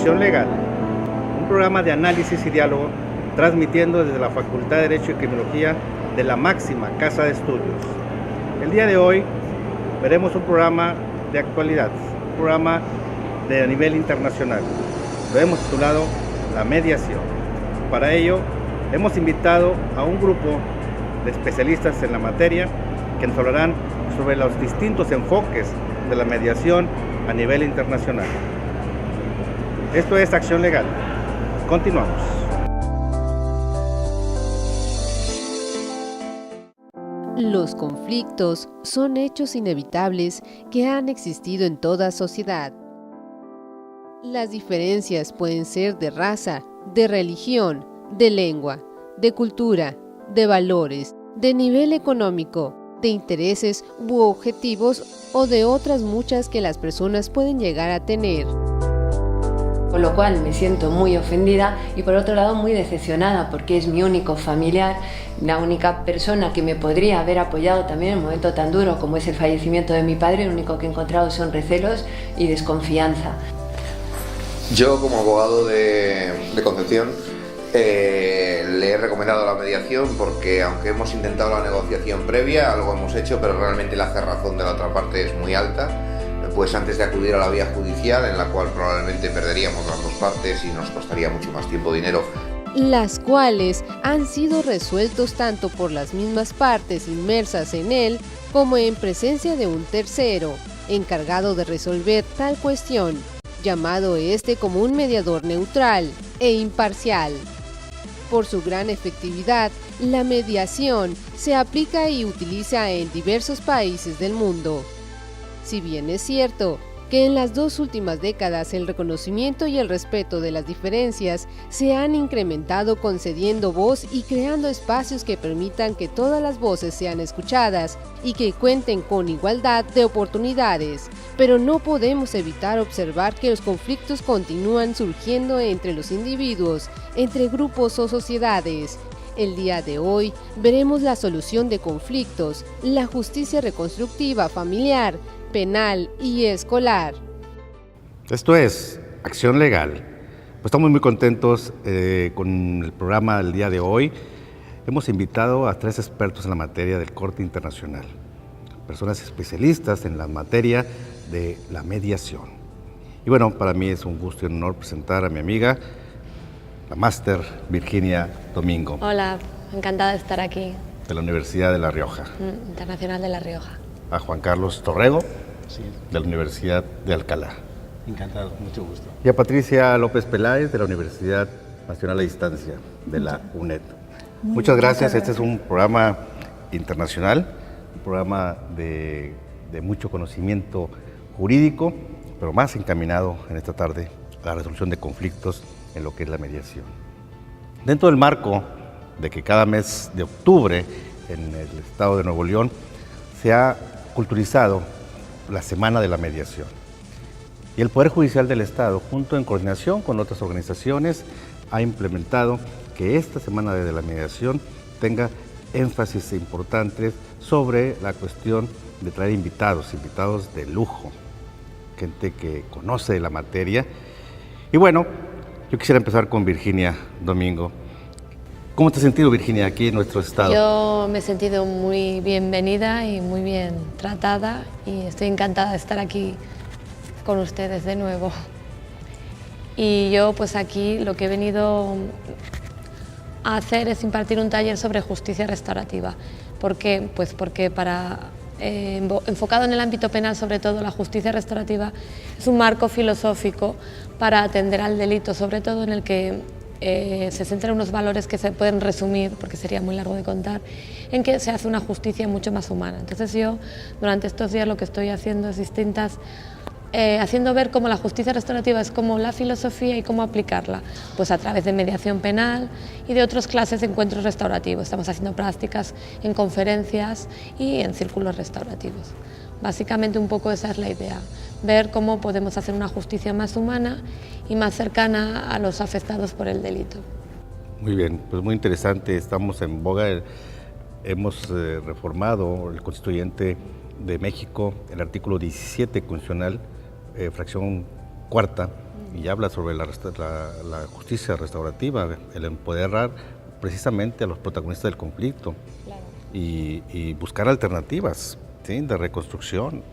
Acción Legal, un programa de análisis y diálogo transmitiendo desde la Facultad de Derecho y Criminología de la máxima Casa de Estudios. El día de hoy veremos un programa de actualidad, un programa de nivel internacional. Lo hemos titulado La Mediación. Para ello, hemos invitado a un grupo de especialistas en la materia que nos hablarán sobre los distintos enfoques de la mediación a nivel internacional. Esto es Acción Legal. Continuamos. Los conflictos son hechos inevitables que han existido en toda sociedad. Las diferencias pueden ser de raza, de religión, de lengua, de cultura, de valores, de nivel económico, de intereses u objetivos o de otras muchas que las personas pueden llegar a tener. Con lo cual me siento muy ofendida y por otro lado muy decepcionada porque es mi único familiar, la única persona que me podría haber apoyado también en un momento tan duro como es el fallecimiento de mi padre. Lo único que he encontrado son recelos y desconfianza. Yo, como abogado de Concepción, le he recomendado la mediación porque, aunque hemos intentado la negociación previa, algo hemos hecho, pero realmente la cerrazón de la otra parte es muy alta. Pues antes de acudir a la vía judicial, en la cual probablemente perderíamos las dos partes y nos costaría mucho más tiempo y dinero. Las cuales han sido resueltos tanto por las mismas partes inmersas en él como en presencia de un tercero, encargado de resolver tal cuestión, llamado como un mediador neutral e imparcial. Por su gran efectividad, la mediación se aplica y utiliza en diversos países del mundo. Si bien es cierto que en las 2 últimas décadas el reconocimiento y el respeto de las diferencias se han incrementado concediendo voz y creando espacios que permitan que todas las voces sean escuchadas y que cuenten con igualdad de oportunidades, pero no podemos evitar observar que los conflictos continúan surgiendo entre los individuos, entre grupos o sociedades. El día de hoy veremos la solución de conflictos, la justicia reconstructiva familiar, penal y escolar. Esto es Acción Legal. Pues estamos muy contentos con el programa del día de hoy. Hemos invitado a 3 expertos en la materia del corte internacional, personas especialistas en la materia de la mediación. Y bueno, para mí es un gusto y un honor presentar a mi amiga, la máster Virginia Domingo. Hola, encantada de estar aquí. De la Universidad de La Rioja. Internacional de La Rioja. A Juan Carlos Torrego, Sí. de la Universidad de Alcalá. Encantado, mucho gusto. Y a Patricia López Peláez, de la Universidad Nacional a Distancia, de la UNED. Muchas gracias. Este es un programa internacional, un programa de mucho conocimiento jurídico, pero más encaminado en esta tarde a la resolución de conflictos en lo que es la mediación. Dentro del marco de que cada mes de octubre en el estado de Nuevo León se ha culturizado la Semana de la Mediación. Y el Poder Judicial del Estado, junto en coordinación con otras organizaciones, ha implementado que esta Semana de la Mediación tenga énfasis importantes sobre la cuestión de traer invitados de lujo, gente que conoce la materia. Y bueno, yo quisiera empezar con Virginia Domingo. ¿Cómo te has sentido, Virginia, aquí en nuestro estado? Yo me he sentido muy bienvenida y muy bien tratada y estoy encantada de estar aquí con ustedes de nuevo. Y yo pues aquí lo que he venido a hacer es impartir un taller sobre justicia restaurativa. ¿Por qué? Pues porque enfocado en el ámbito penal, sobre todo la justicia restaurativa es un marco filosófico para atender al delito, sobre todo en el que se centran unos valores que se pueden resumir, porque sería muy largo de contar, en que se hace una justicia mucho más humana. Entonces yo, durante estos días, lo que estoy haciendo es haciendo ver cómo la justicia restaurativa es como la filosofía y cómo aplicarla, pues a través de mediación penal y de otras clases de encuentros restaurativos. Estamos haciendo prácticas en conferencias y en círculos restaurativos. Básicamente un poco esa es la idea, ver cómo podemos hacer una justicia más humana y más cercana a los afectados por el delito. Muy bien, pues muy interesante, estamos en boga, hemos reformado el Constituyente de México, el artículo 17 constitucional, fracción cuarta, y habla sobre la justicia restaurativa, el empoderar precisamente a los protagonistas del conflicto. Claro. Y buscar alternativas, ¿sí?, de reconstrucción.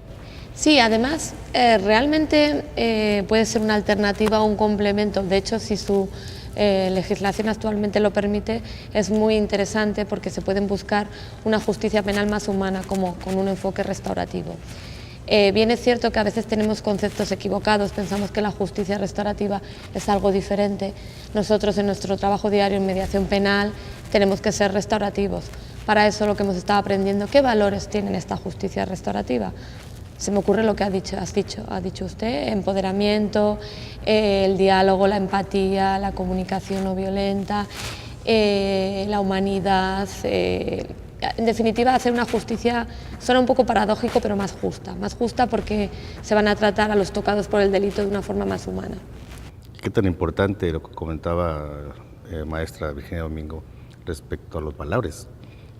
Sí, además realmente puede ser una alternativa o un complemento. De hecho, si su legislación actualmente lo permite, es muy interesante porque se pueden buscar una justicia penal más humana, como con un enfoque restaurativo. Bien es cierto que a veces tenemos conceptos equivocados, pensamos que la justicia restaurativa es algo diferente. Nosotros en nuestro trabajo diario en mediación penal tenemos que ser restaurativos. Para eso lo que hemos estado aprendiendo, ¿qué valores tienen esta justicia restaurativa? Se me ocurre lo que ha dicho usted: empoderamiento, el diálogo, la empatía, la comunicación no violenta, la humanidad. En definitiva, hacer una justicia suena un poco paradójico, pero más justa porque se van a tratar a los tocados por el delito de una forma más humana. Qué tan importante lo que comentaba maestra Virginia Domingo respecto a los valores,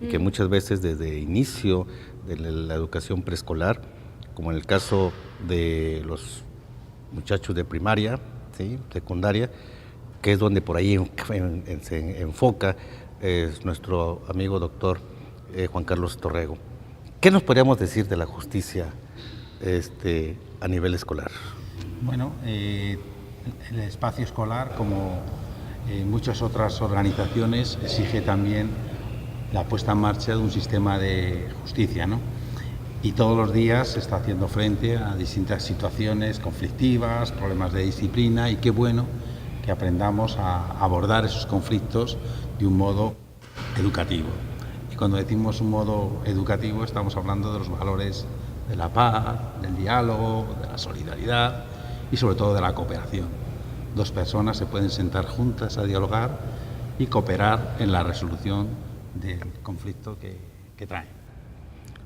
y que muchas veces desde inicio de la educación preescolar, como en el caso de los muchachos de primaria, ¿sí?, secundaria, que es donde por ahí se enfoca nuestro amigo doctor Juan Carlos Torrego. ¿Qué nos podríamos decir de la justicia a nivel escolar? Bueno, el espacio escolar, como muchas otras organizaciones, exige también la puesta en marcha de un sistema de justicia, ¿no? Y todos los días se está haciendo frente a distintas situaciones conflictivas, problemas de disciplina, y qué bueno que aprendamos a abordar esos conflictos de un modo educativo. Y cuando decimos un modo educativo estamos hablando de los valores de la paz, del diálogo, de la solidaridad y sobre todo de la cooperación. Dos personas se pueden sentar juntas a dialogar y cooperar en la resolución del conflicto que traen.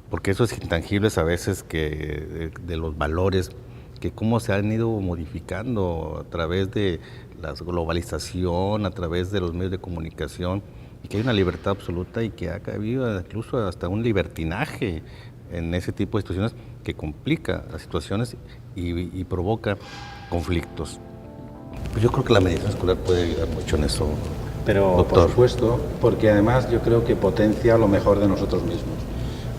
Porque esos intangibles a veces de los valores, que cómo se han ido modificando a través de la globalización, a través de los medios de comunicación, y que hay una libertad absoluta y que ha habido incluso hasta un libertinaje en ese tipo de situaciones que complica las situaciones y provoca conflictos. Pues yo creo que la mediación escolar puede ayudar mucho en eso, pero doctor. Por supuesto, porque además yo creo que potencia lo mejor de nosotros mismos.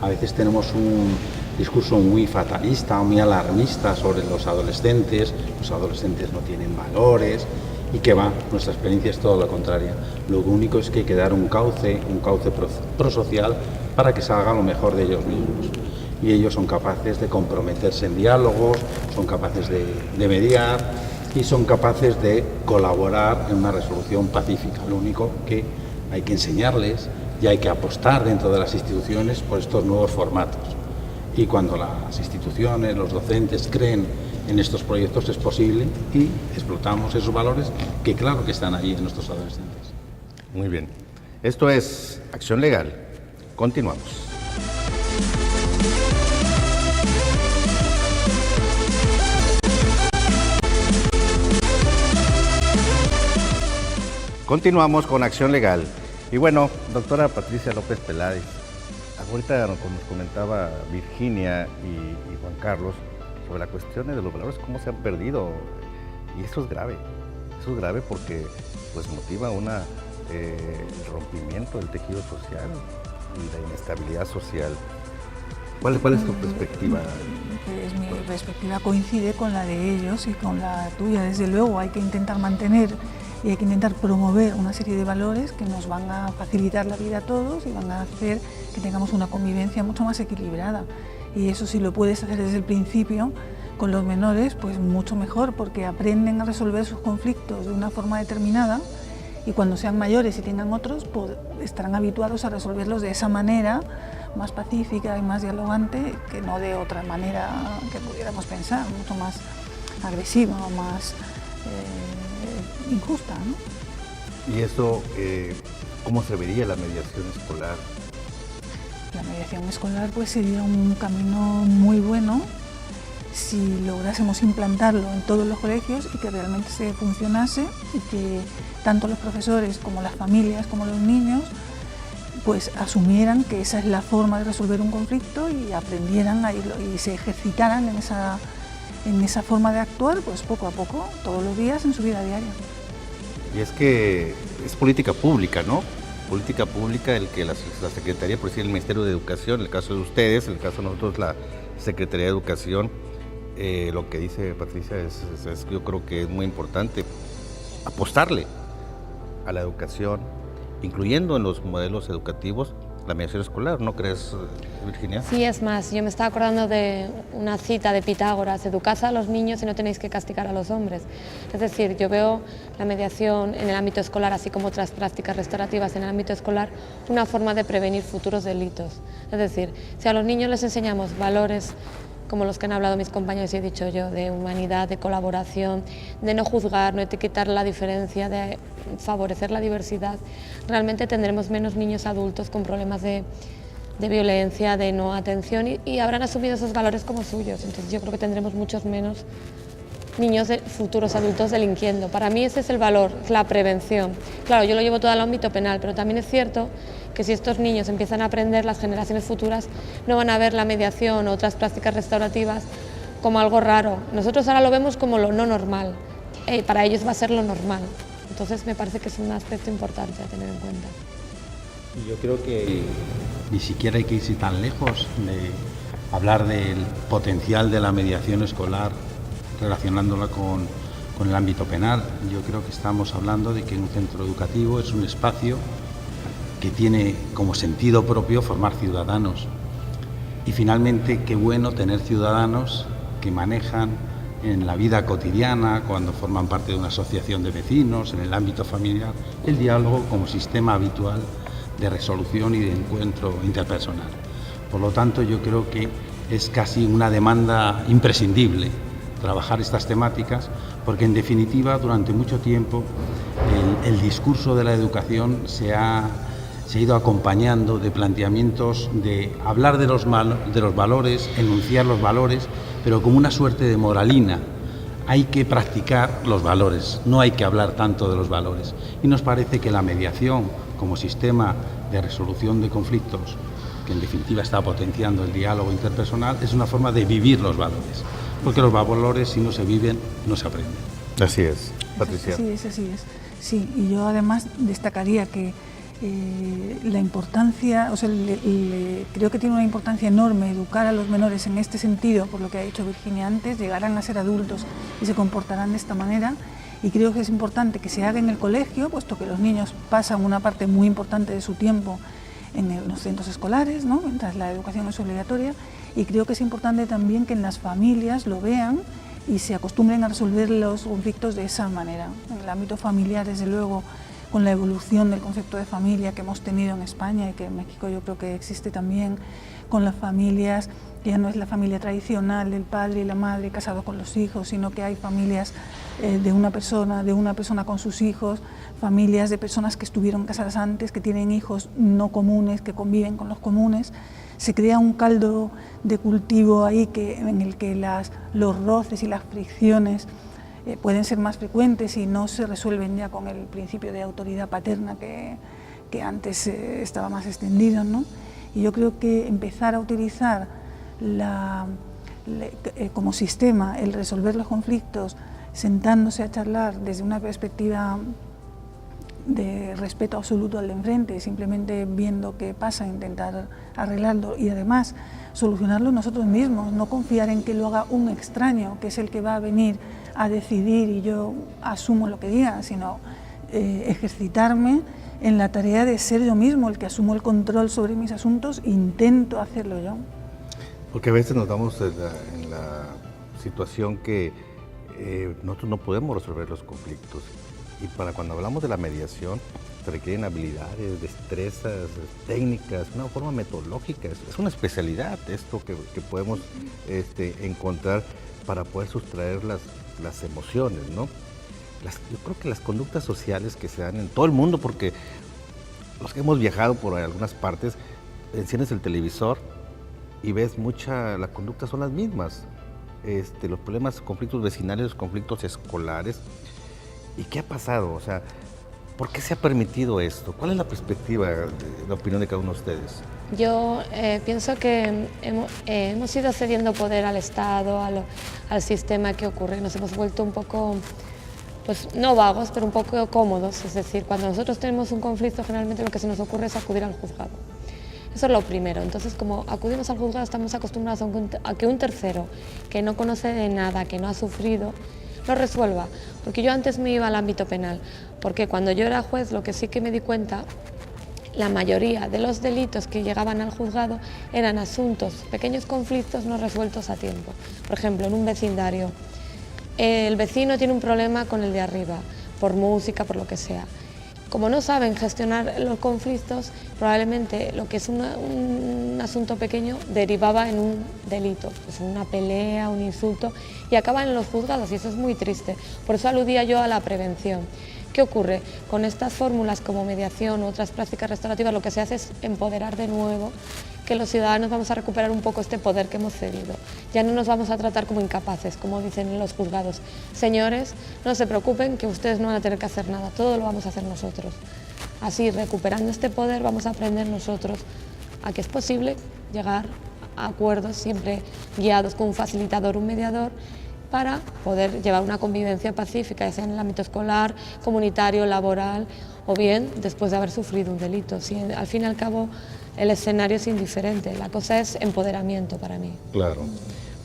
A veces tenemos un discurso muy fatalista, muy alarmista sobre los adolescentes no tienen valores, y que va, nuestra experiencia es todo lo contrario. Lo único es que hay que dar un cauce prosocial para que salga lo mejor de ellos mismos. Y ellos son capaces de comprometerse en diálogos, son capaces de mediar y son capaces de colaborar en una resolución pacífica. Lo único que hay que enseñarles y hay que apostar dentro de las instituciones por estos nuevos formatos. Y cuando las instituciones, los docentes creen en estos proyectos, es posible, y explotamos esos valores que claro que están ahí en nuestros adolescentes. Muy bien. Esto es Acción Legal. Continuamos. Continuamos con Acción Legal. Y bueno, doctora Patricia López Peláez, ahorita nos comentaba Virginia y Juan Carlos sobre la cuestión de los valores, cómo se han perdido, y eso es grave porque pues motiva el rompimiento del tejido social y la inestabilidad social. ¿Cuál es tu perspectiva? Pues mi perspectiva coincide con la de ellos y con la tuya. Desde luego hay que intentar mantener y hay que intentar promover una serie de valores que nos van a facilitar la vida a todos y van a hacer que tengamos una convivencia mucho más equilibrada. Y eso, si lo puedes hacer desde el principio con los menores, pues mucho mejor, porque aprenden a resolver sus conflictos de una forma determinada, y cuando sean mayores y tengan otros, pues estarán habituados a resolverlos de esa manera más pacífica y más dialogante, que no de otra manera que pudiéramos pensar, mucho más agresiva o más injusta, ¿no? Y eso, ¿cómo se vería la mediación escolar? La mediación escolar pues sería un camino muy bueno si lográsemos implantarlo en todos los colegios y que realmente se funcionase, y que tanto los profesores como las familias como los niños pues asumieran que esa es la forma de resolver un conflicto y aprendieran y se ejercitaran en esa forma de actuar, pues poco a poco, todos los días en su vida diaria. Y es que es política pública, ¿no? Política pública el que la Secretaría, por decir, el Ministerio de Educación, en el caso de ustedes, en el caso de nosotros, la Secretaría de Educación, lo que dice Patricia yo creo que es muy importante apostarle a la educación, incluyendo en los modelos educativos la mediación escolar, ¿no crees, Virginia? Sí, es más, yo me estaba acordando de una cita de Pitágoras: educad a los niños y no tenéis que castigar a los hombres. Es decir, yo veo la mediación en el ámbito escolar, así como otras prácticas restaurativas en el ámbito escolar, una forma de prevenir futuros delitos. Es decir, si a los niños les enseñamos valores como los que han hablado mis compañeros y he dicho yo, de humanidad, de colaboración, de no juzgar, no etiquetar la diferencia, de favorecer la diversidad, realmente tendremos menos niños adultos con problemas de violencia, de no atención y habrán asumido esos valores como suyos. Entonces yo creo que tendremos muchos menos niños futuros adultos delinquiendo. Para mí ese es el valor, la prevención. Claro, yo lo llevo todo al ámbito penal, pero también es cierto que si estos niños empiezan a aprender, las generaciones futuras no van a ver la mediación o otras prácticas restaurativas como algo raro. Nosotros ahora lo vemos como lo no normal, para ellos va a ser lo normal. Entonces me parece que es un aspecto importante a tener en cuenta. Y yo creo que ni siquiera hay que irse tan lejos de hablar del potencial de la mediación escolar relacionándola con el ámbito penal. Yo creo que estamos hablando de que un centro educativo es un espacio que tiene como sentido propio formar ciudadanos. Y finalmente, qué bueno tener ciudadanos que manejan en la vida cotidiana, cuando forman parte de una asociación de vecinos, en el ámbito familiar, el diálogo como sistema habitual de resolución y de encuentro interpersonal. Por lo tanto, yo creo que es casi una demanda imprescindible trabajar estas temáticas, porque en definitiva, durante mucho tiempo, el discurso de la educación se ha ido acompañando de planteamientos de hablar de los valores, enunciar los valores, pero como una suerte de moralina. Hay que practicar los valores, no hay que hablar tanto de los valores. Y nos parece que la mediación como sistema de resolución de conflictos, que en definitiva está potenciando el diálogo interpersonal, es una forma de vivir los valores. Porque los valores, si no se viven, no se aprenden. Así es, Patricia. Así es. Sí, y yo además destacaría que la importancia, o sea, creo que tiene una importancia enorme educar a los menores en este sentido, por lo que ha dicho Virginia antes, llegarán a ser adultos y se comportarán de esta manera, y creo que es importante que se haga en el colegio, puesto que los niños pasan una parte muy importante de su tiempo en los centros escolares, ¿no?, mientras la educación es obligatoria, y creo que es importante también que en las familias lo vean y se acostumbren a resolver los conflictos de esa manera. En el ámbito familiar, desde luego, con la evolución del concepto de familia que hemos tenido en España y que en México yo creo que existe también, con las familias, que ya no es la familia tradicional del padre y la madre casados con los hijos, sino que hay familias de una persona con sus hijos, familias de personas que estuvieron casadas antes, que tienen hijos no comunes, que conviven con los comunes. Se crea un caldo de cultivo ahí en el que los roces y las fricciones pueden ser más frecuentes y no se resuelven ya con el principio de autoridad paterna que antes estaba más extendido, ¿no? Y yo creo que empezar a utilizar como sistema el resolver los conflictos sentándose a charlar desde una perspectiva de respeto absoluto al de enfrente, simplemente viendo qué pasa, intentar arreglarlo y además solucionarlo nosotros mismos, no confiar en que lo haga un extraño, que es el que va a venir a decidir y yo asumo lo que diga, sino ejercitarme en la tarea de ser yo mismo el que asumo el control sobre mis asuntos e intento hacerlo yo. Porque a veces nos damos en la situación que nosotros no podemos resolver los conflictos. Y para cuando hablamos de la mediación, se requieren habilidades, destrezas, técnicas, una forma metodológica. Es una especialidad esto que podemos encontrar para poder sustraer las emociones, ¿no? Yo creo que las conductas sociales que se dan en todo el mundo, porque los que hemos viajado por algunas partes, enciendes el televisor y ves las conductas son las mismas. Los problemas, conflictos vecinales, conflictos escolares. ¿Y qué ha pasado? O sea, ¿por qué se ha permitido esto? ¿Cuál es la perspectiva, la opinión de cada uno de ustedes? Yo pienso que hemos ido cediendo poder al Estado, al sistema que ocurre. Nos hemos vuelto un poco, pues no vagos, pero un poco cómodos. Es decir, cuando nosotros tenemos un conflicto, generalmente lo que se nos ocurre es acudir al juzgado. Eso es lo primero. Entonces, como acudimos al juzgado, estamos acostumbrados a que un tercero que no conoce de nada, que no ha sufrido, lo resuelva. Porque yo antes me iba al ámbito penal, porque cuando yo era juez, lo que sí que me di cuenta, la mayoría de los delitos que llegaban al juzgado eran asuntos, pequeños conflictos no resueltos a tiempo. Por ejemplo, en un vecindario, el vecino tiene un problema con el de arriba, por música, por lo que sea. Como no saben gestionar los conflictos, probablemente lo que es un asunto pequeño derivaba en un delito, pues una pelea, un insulto, y acaban en los juzgados, y eso es muy triste. Por eso aludía yo a la prevención. ¿Qué ocurre? Con estas fórmulas como mediación u otras prácticas restaurativas, lo que se hace es empoderar de nuevo, que los ciudadanos vamos a recuperar un poco este poder que hemos cedido. Ya no nos vamos a tratar como incapaces, como dicen en los juzgados. Señores, no se preocupen, que ustedes no van a tener que hacer nada, todo lo vamos a hacer nosotros. Así, recuperando este poder, vamos a aprender nosotros a que es posible llegar a acuerdos, siempre guiados con un facilitador, un mediador, para poder llevar una convivencia pacífica, ya sea en el ámbito escolar, comunitario, laboral, o bien después de haber sufrido un delito. Si al fin y al cabo el escenario es indiferente, la cosa es empoderamiento para mí. Claro.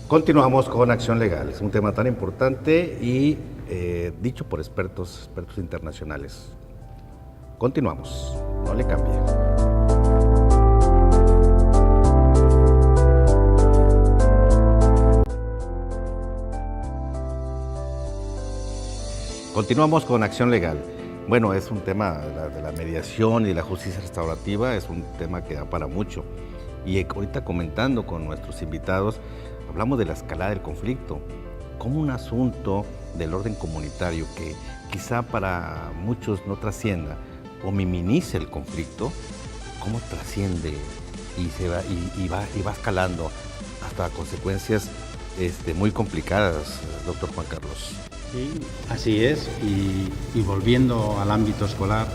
Continuamos con Acción Legal. Es un tema tan importante y dicho por expertos internacionales. Continuamos. No le cambie. Continuamos con Acción Legal. Bueno, es un tema de la mediación y la justicia restaurativa, es un tema que da para mucho. Y ahorita comentando con nuestros invitados, hablamos de la escalada del conflicto, como un asunto del orden comunitario que quizá para muchos no trascienda o minimice el conflicto, cómo trasciende y va escalando hasta consecuencias muy complicadas, doctor Juan Carlos. Sí, así es, y volviendo al ámbito escolar,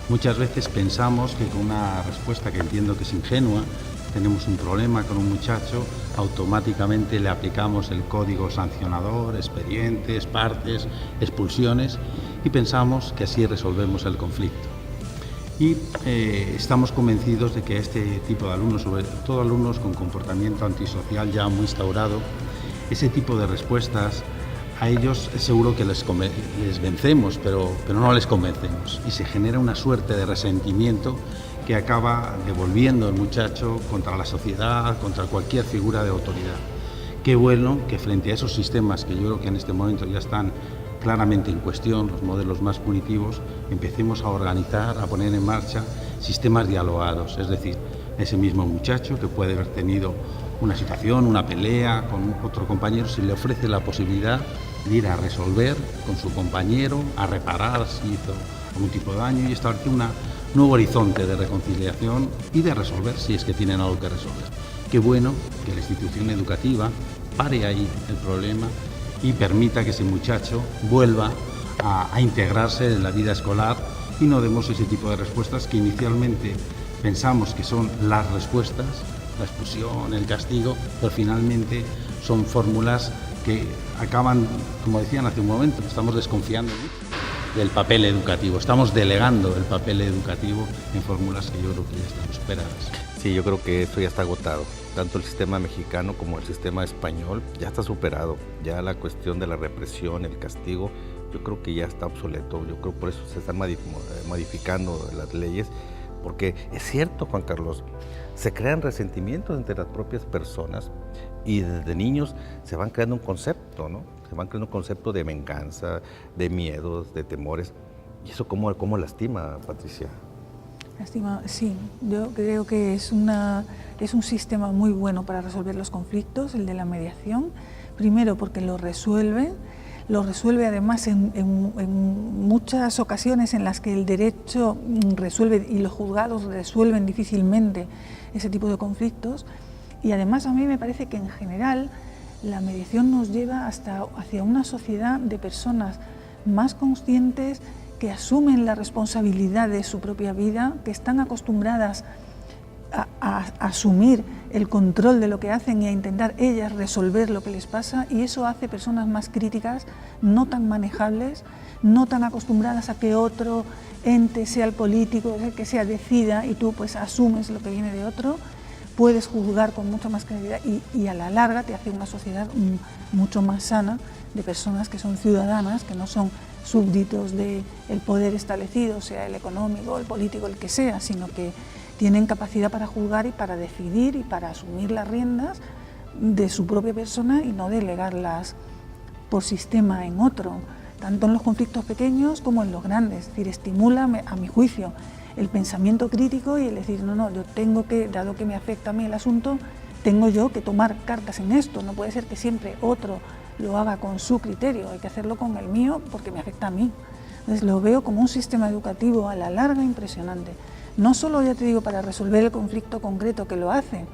muchas veces pensamos que con una respuesta que entiendo que es ingenua, tenemos un problema con un muchacho, automáticamente le aplicamos el código sancionador, expedientes, partes, expulsiones, y pensamos que así resolvemos el conflicto. Y estamos convencidos de que este tipo de alumnos, sobre todo alumnos con comportamiento antisocial ya muy instaurado, ese tipo de respuestas a ellos es seguro que les vencemos, pero no les convencemos. Y se genera una suerte de resentimiento que acaba devolviendo al muchacho contra la sociedad, contra cualquier figura de autoridad. Qué bueno que frente a esos sistemas que yo creo que en este momento ya están claramente en cuestión, los modelos más punitivos, empecemos a organizar, a poner en marcha sistemas dialogados. Es decir, ese mismo muchacho que puede haber tenido una situación, una pelea con otro compañero, se le ofrece la posibilidad de ir a resolver con su compañero, a reparar si hizo algún tipo de daño y establecer un nuevo horizonte de reconciliación y de resolver si es que tienen algo que resolver. Qué bueno que la institución educativa pare ahí el problema y permita que ese muchacho vuelva a integrarse en la vida escolar y no demos ese tipo de respuestas que inicialmente pensamos que son las respuestas, la expulsión, el castigo, pero finalmente son fórmulas que acaban, como decían hace un momento, estamos desconfiando del papel educativo, estamos delegando el papel educativo en fórmulas que yo creo que ya están superadas. Sí, yo creo que esto ya está agotado. Tanto el sistema mexicano como el sistema español ya está superado. Ya la cuestión de la represión, el castigo, yo creo que ya está obsoleto. Yo creo que por eso se están modificando las leyes, porque es cierto, Juan Carlos, se crean resentimientos entre las propias personas y desde niños se van creando un concepto, ¿no? Se van creando un concepto de venganza, de miedos, de temores. ¿Y eso cómo lastima, Patricia? Lastima, sí. Yo creo que es un sistema muy bueno para resolver los conflictos, el de la mediación. Primero porque lo resuelve además en muchas ocasiones en las que el derecho resuelve y los juzgados resuelven difícilmente ese tipo de conflictos. Y además a mí me parece que en general la mediación nos lleva hacia una sociedad de personas más conscientes, que asumen la responsabilidad de su propia vida, que están acostumbradas a asumir el control de lo que hacen y a intentar ellas resolver lo que les pasa, y eso hace personas más críticas, no tan manejables, no tan acostumbradas a que otro ente, sea el político, el que sea, decida y tú pues asumes lo que viene de otro, puedes juzgar con mucha más claridad y a la larga te hace una sociedad mucho más sana de personas que son ciudadanas, que no son súbditos del poder establecido, sea el económico, el político, el que sea, sino que tienen capacidad para juzgar y para decidir y para asumir las riendas de su propia persona y no delegarlas por sistema en otro, tanto en los conflictos pequeños como en los grandes. Es decir, estimula, a mi juicio, el pensamiento crítico y el decir, no, yo tengo que, dado que me afecta a mí el asunto, tengo yo que tomar cartas en esto, no puede ser que siempre otro lo haga con su criterio, hay que hacerlo con el mío porque me afecta a mí. Entonces lo veo como un sistema educativo a la larga impresionante, no solo, ya te digo, para resolver el conflicto concreto que lo hace,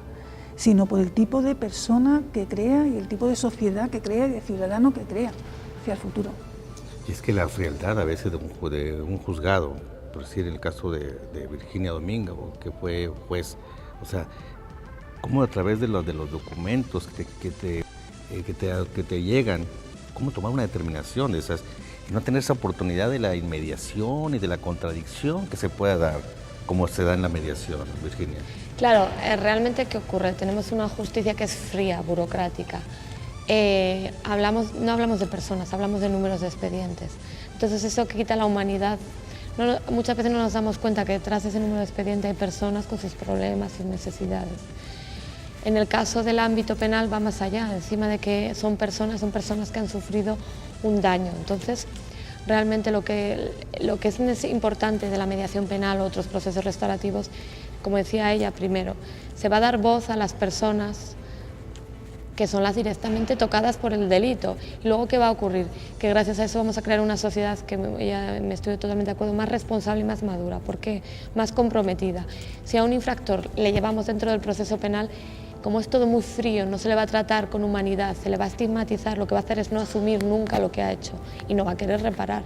sino por el tipo de persona que crea y el tipo de sociedad que crea y de ciudadano que crea hacia el futuro. Y es que la frialdad a veces de un juzgado, por decir el caso de Virginia Domingo, que fue juez, o sea, cómo a través de los documentos que te llegan, cómo tomar una determinación de esas, y no tener esa oportunidad de la inmediación y de la contradicción que se pueda dar, como se da en la mediación, Virginia. Claro, realmente ¿qué ocurre? Tenemos una justicia que es fría, burocrática. No hablamos de personas, hablamos de números de expedientes. Entonces eso quita la humanidad. Muchas veces no nos damos cuenta que detrás de ese número de expediente hay personas con sus problemas, sus necesidades. En el caso del ámbito penal va más allá, encima de que son personas que han sufrido un daño. Entonces, realmente lo que es importante de la mediación penal o otros procesos restaurativos, como decía ella primero, se va a dar voz a las personas que son las directamente tocadas por el delito. Y luego, ¿qué va a ocurrir? Que gracias a eso vamos a crear una sociedad que me estoy totalmente de acuerdo, más responsable y más madura. ¿Por qué? Más comprometida. Si a un infractor le llevamos dentro del proceso penal, como es todo muy frío, no se le va a tratar con humanidad, se le va a estigmatizar, lo que va a hacer es no asumir nunca lo que ha hecho y no va a querer reparar.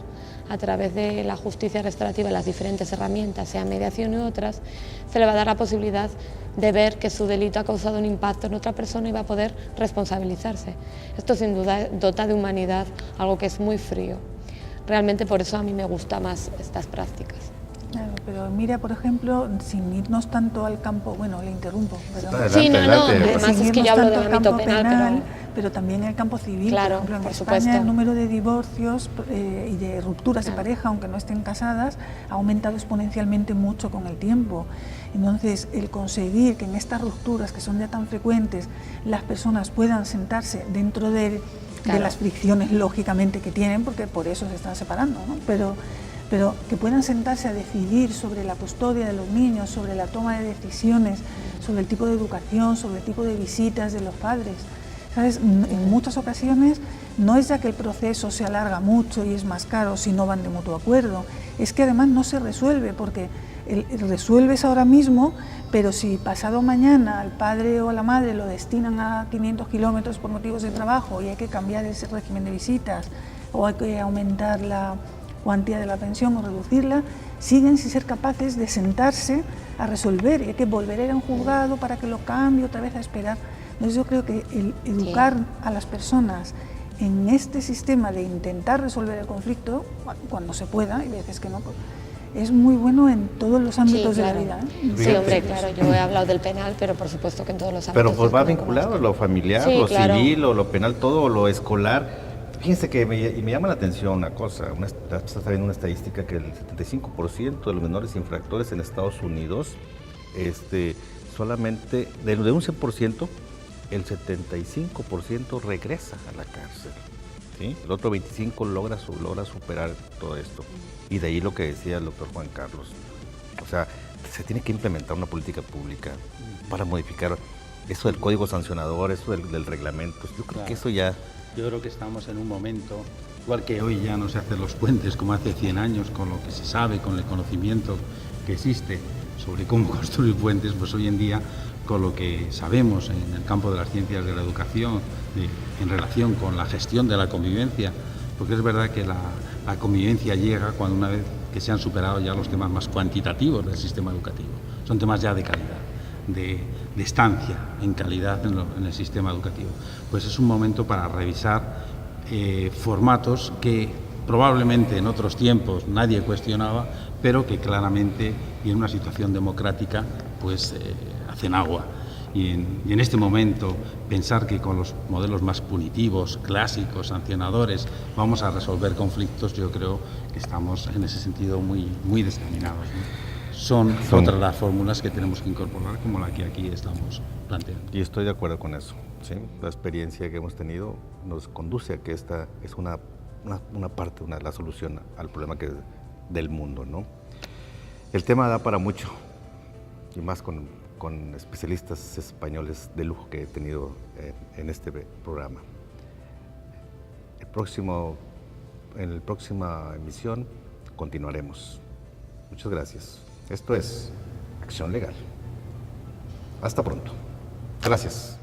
A través de la justicia restaurativa y las diferentes herramientas, sea mediación y otras, se le va a dar la posibilidad de ver que su delito ha causado un impacto en otra persona y va a poder responsabilizarse. Esto sin duda dota de humanidad algo que es muy frío. Realmente por eso a mí me gustan más estas prácticas. Claro, pero mira, por ejemplo, sin irnos tanto al campo, bueno, le interrumpo, perdón. Adelante, Sí, no, adelante. además Sin es que irnos yo hablo tanto del al ámbito campo penal, pero también en el campo civil. Claro, por ejemplo, en por España supuesto. el número de divorcios y de rupturas de Claro. pareja, aunque no estén casadas, ha aumentado exponencialmente mucho con el tiempo. Entonces, el conseguir que en estas rupturas, que son ya tan frecuentes, las personas puedan sentarse dentro de las fricciones, lógicamente, que tienen, porque por eso se están separando, ¿no? Pero que puedan sentarse a decidir sobre la custodia de los niños, sobre la toma de decisiones, sobre el tipo de educación, sobre el tipo de visitas de los padres. ¿Sabes? En muchas ocasiones no es ya que el proceso se alarga mucho y es más caro si no van de mutuo acuerdo, es que además no se resuelve, porque resuelves ahora mismo, pero si pasado mañana al padre o a la madre lo destinan a 500 kilómetros por motivos de trabajo y hay que cambiar ese régimen de visitas o hay que aumentar la cuantía de la pensión o reducirla, siguen sin ser capaces de sentarse a resolver y hay que volver a ir a un juzgado para que lo cambie, otra vez a esperar. Entonces yo creo que el educar a las personas en este sistema de intentar resolver el conflicto, cuando se pueda, hay veces que no, es muy bueno en todos los ámbitos Sí, claro. de la vida. Sí, hombre, claro, yo he hablado del penal, pero por supuesto que en todos los ámbitos. Pero pues va se puede vinculado conocer. lo familiar, Sí, lo claro. civil, o lo penal, todo lo escolar. Fíjense que me llama la atención una cosa, está viendo una estadística que el 75% de los menores infractores en Estados Unidos, solamente de un 100%, el 75% regresa a la cárcel, ¿sí? El otro 25% logra superar todo esto. Y de ahí lo que decía el doctor Juan Carlos, o sea, se tiene que implementar una política pública para modificar eso del código sancionador, eso del reglamento. Yo creo que eso ya... Yo creo que estamos en un momento, igual que hoy ya no se hacen los puentes como hace 100 años, con lo que se sabe, con el conocimiento que existe sobre cómo construir puentes, pues hoy en día, con lo que sabemos en el campo de las ciencias de la educación, en relación con la gestión de la convivencia, porque es verdad que la convivencia llega cuando una vez que se han superado ya los temas más cuantitativos del sistema educativo, son temas ya de calidad. de estancia en calidad en el sistema educativo. Pues es un momento para revisar formatos que probablemente en otros tiempos nadie cuestionaba, pero que claramente y en una situación democrática pues hacen agua. Y en este momento pensar que con los modelos más punitivos, clásicos, sancionadores, vamos a resolver conflictos, yo creo que estamos en ese sentido muy descaminados, ¿no? Son otras las fórmulas que tenemos que incorporar, como la que aquí estamos planteando. Y estoy de acuerdo con eso, ¿sí? La experiencia que hemos tenido nos conduce a que esta es una parte, la solución al problema del mundo, ¿no? El tema da para mucho, y más con especialistas españoles de lujo que he tenido en este programa. En la próxima emisión continuaremos. Muchas gracias. Esto es Acción Legal. Hasta pronto. Gracias.